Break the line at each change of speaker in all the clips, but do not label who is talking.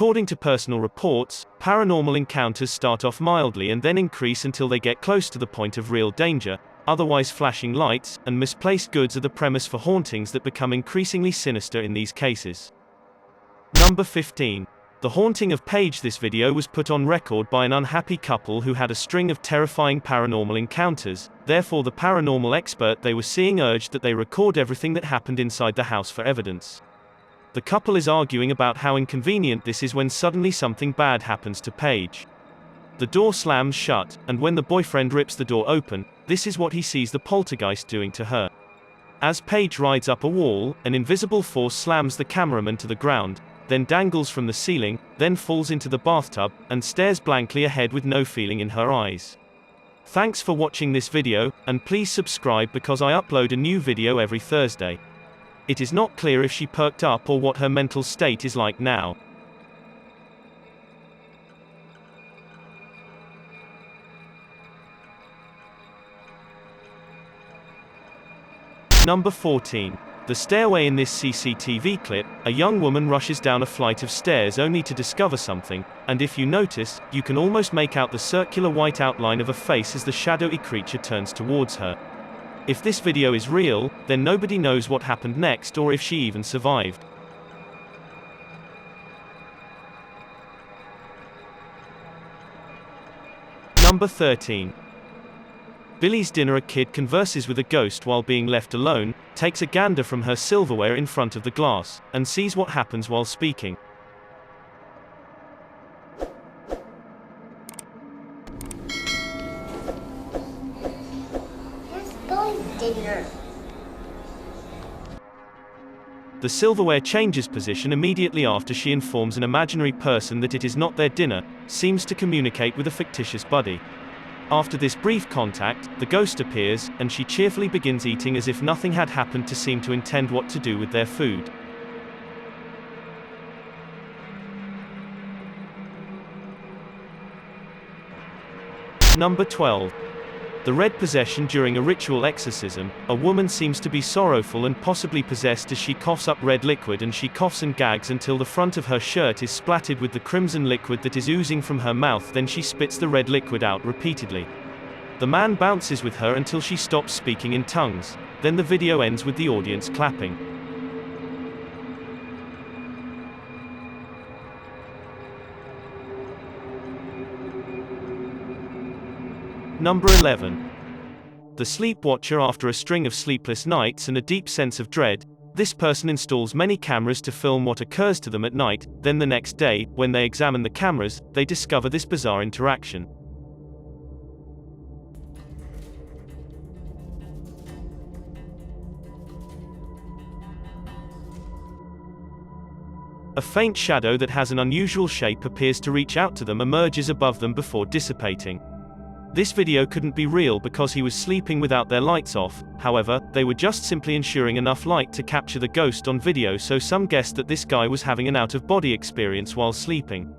According to personal reports, paranormal encounters start off mildly and then increase until they get close to the point of real danger. Otherwise, flashing lights and misplaced goods are the premise for hauntings that become increasingly sinister in these cases. Number 15. The haunting of Paige. This video was put on record by an unhappy couple who had a string of terrifying paranormal encounters. Therefore, the paranormal expert they were seeing urged that they record everything that happened inside the house for evidence. The couple is arguing about how inconvenient this is when suddenly something bad happens to Paige. The door slams shut, and when the boyfriend rips the door open, this is what he sees the poltergeist doing to her. As Paige rides up a wall, an invisible force slams the cameraman to the ground, then dangles from the ceiling, then falls into the bathtub, and stares blankly ahead with no feeling in her eyes. Thanks for watching this video, and please subscribe because I upload a new video every Thursday. It is not clear if she perked up or what her mental state is like now. Number 14. The stairway. In this CCTV clip, a young woman rushes down a flight of stairs only to discover something, and if you notice, you can almost make out the circular white outline of a face as the shadowy creature turns towards her. If this video is real, then nobody knows what happened next or if she even survived. Number 13. Billy's dinner. A kid converses with a ghost while being left alone, takes a gander from her silverware in front of the glass, and sees what happens while speaking.
Dinner.
The silverware changes position immediately after she informs an imaginary person that it is not their dinner, seems to communicate with a fictitious buddy. After this brief contact, the ghost appears, and she cheerfully begins eating as if nothing had happened to seem to intend what to do with their food. Number 12. The red possession. During a ritual exorcism, a woman seems to be sorrowful and possibly possessed as she coughs up red liquid, and she coughs and gags until the front of her shirt is splattered with the crimson liquid that is oozing from her mouth. Then she spits the red liquid out repeatedly. The man bounces with her until she stops speaking in tongues. Then the video ends with the audience clapping. Number 11. The sleep watcher. After a string of sleepless nights and a deep sense of dread, this person installs many cameras to film what occurs to them at night. Then the next day, when they examine the cameras, they discover this bizarre interaction. A faint shadow that has an unusual shape appears to reach out to them, emerges above them before dissipating. This video couldn't be real because he was sleeping without their lights off. However, they were just simply ensuring enough light to capture the ghost on video, so some guessed that this guy was having an out-of-body experience while sleeping.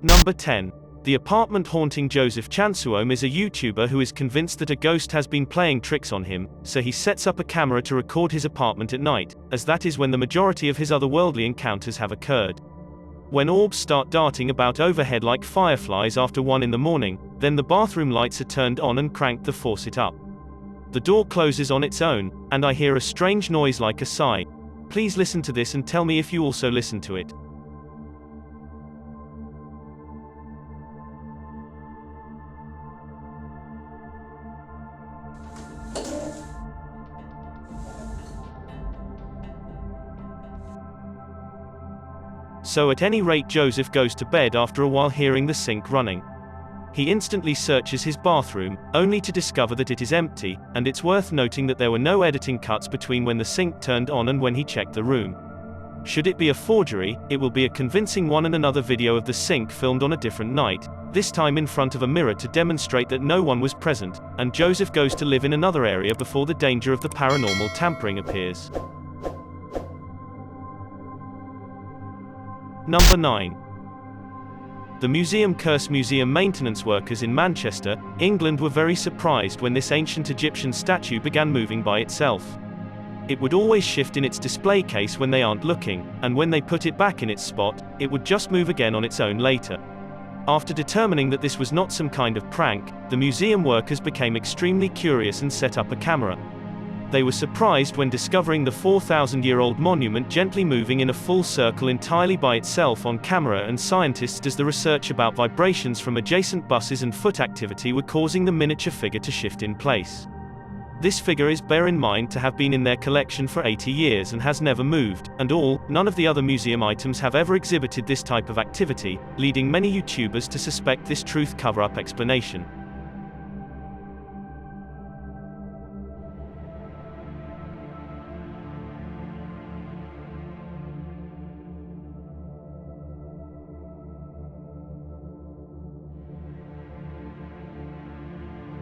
Number 10. The apartment haunting. Joseph Chansuom is a YouTuber who is convinced that a ghost has been playing tricks on him, so he sets up a camera to record his apartment at night, as that is when the majority of his otherworldly encounters have occurred. When orbs start darting about overhead like fireflies after 1 in the morning, then the bathroom lights are turned on and cranked the faucet up. The door closes on its own, and I hear a strange noise like a sigh. Please listen to this and tell me if you also listen to it. So at any rate, Joseph goes to bed after a while hearing the sink running. He instantly searches his bathroom, only to discover that it is empty, and it's worth noting that there were no editing cuts between when the sink turned on and when he checked the room. Should it be a forgery, it will be a convincing one, and another video of the sink filmed on a different night, this time in front of a mirror to demonstrate that no one was present, and Joseph goes to live in another area before the danger of the paranormal tampering appears. Number 9. The Museum Curse museum maintenance workers in Manchester, England were very surprised when this ancient Egyptian statue began moving by itself. It would always shift in its display case when they aren't looking, and when they put it back in its spot, it would just move again on its own later. After determining that this was not some kind of prank, the museum workers became extremely curious and set up a camera. They were surprised when discovering the 4,000-year-old monument gently moving in a full circle entirely by itself on camera, and scientists did the research about vibrations from adjacent buses and foot activity were causing the miniature figure to shift in place. This figure is, bear in mind, to have been in their collection for 80 years and has never moved, and none of the other museum items have ever exhibited this type of activity, leading many YouTubers to suspect this truth cover-up explanation.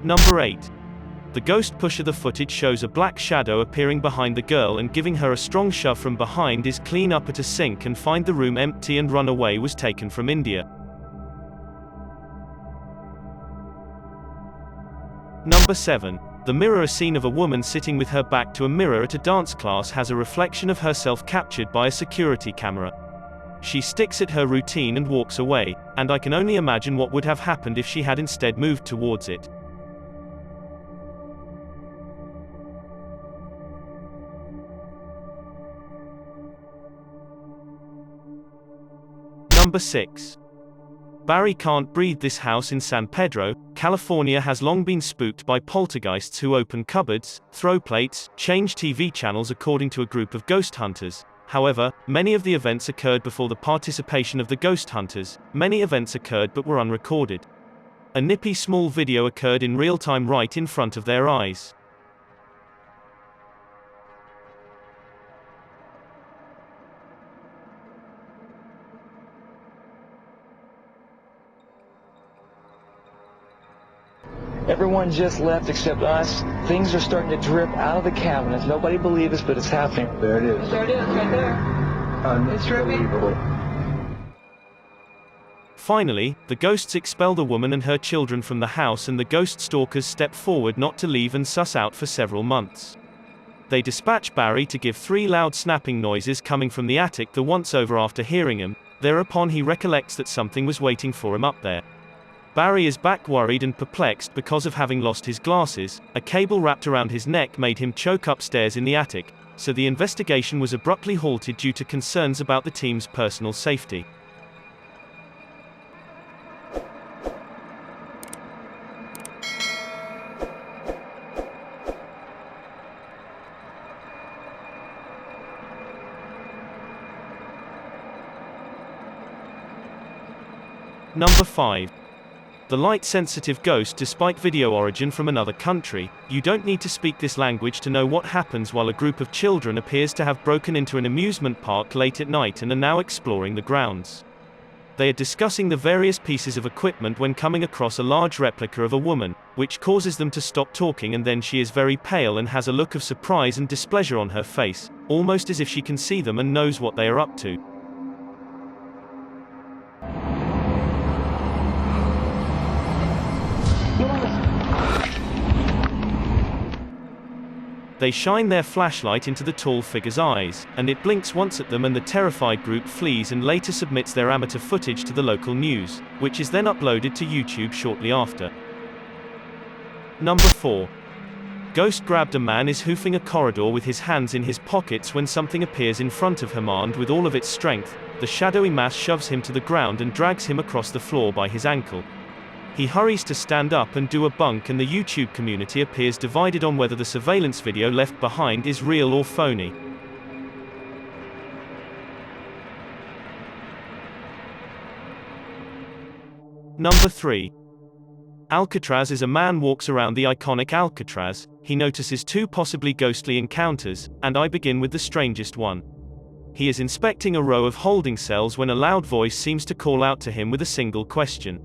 Number 8. The ghost pusher. The footage shows a black shadow appearing behind the girl and giving her a strong shove from behind. Is clean up at a sink and find the room empty and run away. Was taken from India. Number 7. The mirror. A scene of a woman sitting with her back to a mirror at a dance class has a reflection of herself captured by a security camera. She sticks at her routine and walks away, and I can only imagine what would have happened if she had instead moved towards it. Number 6. Barry can't breathe. This house in San Pedro, California has long been spooked by poltergeists who open cupboards, throw plates, change TV channels according to a group of ghost hunters. However, many of the events occurred before the participation of the ghost hunters. Many events occurred but were unrecorded. A nippy small video occurred in real time right in front of their eyes.
Everyone just left except us. Things are starting to drip out of the cabinets. Nobody believes us, but it's happening.
There it is.
There it is, right there. It's dripping.
Finally, the ghosts expel the woman and her children from the house, and the ghost stalkers step forward not to leave and suss out for several months. They dispatch Barry to give 3 loud snapping noises coming from the attic the once over. After hearing him, thereupon he recollects that something was waiting for him up there. Barry is back worried and perplexed because of having lost his glasses. A cable wrapped around his neck made him choke upstairs in the attic, so the investigation was abruptly halted due to concerns about the team's personal safety. Number 5. The light-sensitive ghost. Despite video origin from another country, you don't need to speak this language to know what happens while a group of children appears to have broken into an amusement park late at night and are now exploring the grounds. They are discussing the various pieces of equipment when coming across a large replica of a woman, which causes them to stop talking, and then she is very pale and has a look of surprise and displeasure on her face, almost as if she can see them and knows what they are up to. They shine their flashlight into the tall figure's eyes, and it blinks once at them, and the terrified group flees and later submits their amateur footage to the local news, which is then uploaded to YouTube shortly after. Number 4. Ghost grabbed. A man is hoofing a corridor with his hands in his pockets when something appears in front of him. Armed with all of its strength, the shadowy mass shoves him to the ground and drags him across the floor by his ankle. He hurries to stand up and do a bunk, and the YouTube community appears divided on whether the surveillance video left behind is real or phony. Number 3. Alcatraz. As a man walks around the iconic Alcatraz, he notices 2 possibly ghostly encounters, and I begin with the strangest one. He is inspecting a row of holding cells when a loud voice seems to call out to him with a single question.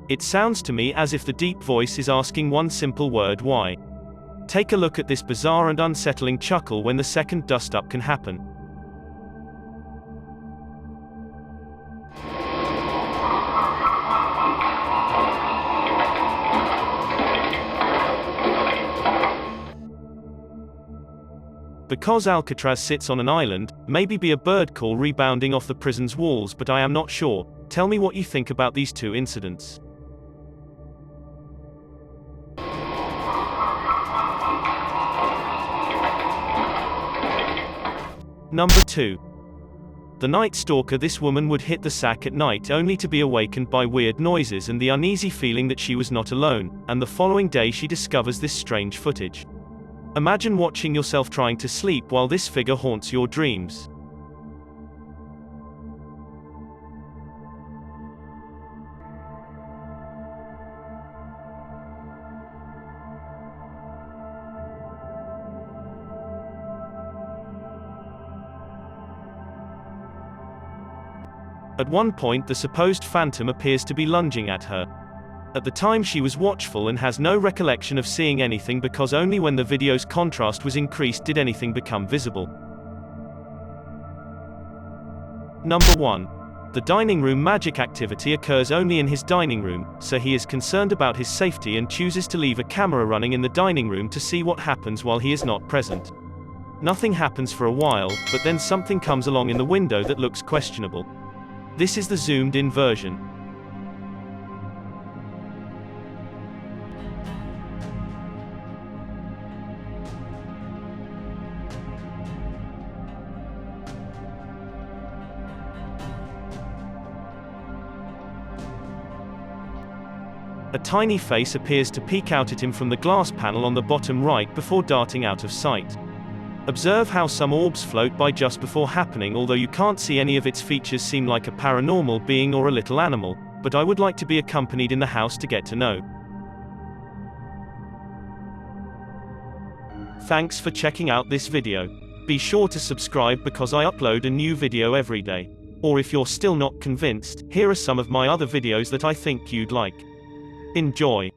It sounds to me as if the deep voice is asking one simple word: why? Take a look at this bizarre and unsettling chuckle when the second dust-up can happen. Because Alcatraz sits on an island, maybe be a bird call rebounding off the prison's walls, but I am not sure. Tell me what you think about these two incidents. Number 2. The Night Stalker. This woman would hit the sack at night only to be awakened by weird noises and the uneasy feeling that she was not alone, and the following day she discovers this strange footage. Imagine watching yourself trying to sleep while this figure haunts your dreams. At one point, the supposed phantom appears to be lunging at her. At the time she was watchful and has no recollection of seeing anything, because only when the video's contrast was increased did anything become visible. Number 1. The dining room. Magic activity occurs only in his dining room, so he is concerned about his safety and chooses to leave a camera running in the dining room to see what happens while he is not present. Nothing happens for a while, but then something comes along in the window that looks questionable. This is the zoomed-in version. A tiny face appears to peek out at him from the glass panel on the bottom right before darting out of sight. Observe how some orbs float by just before happening. Although you can't see any of its features, seem like a paranormal being or a little animal, but I would like to be accompanied in the house to get to know. Thanks for checking out this video. Be sure to subscribe because I upload a new video every day. Or if you're still not convinced, here are some of my other videos that I think you'd like. Enjoy.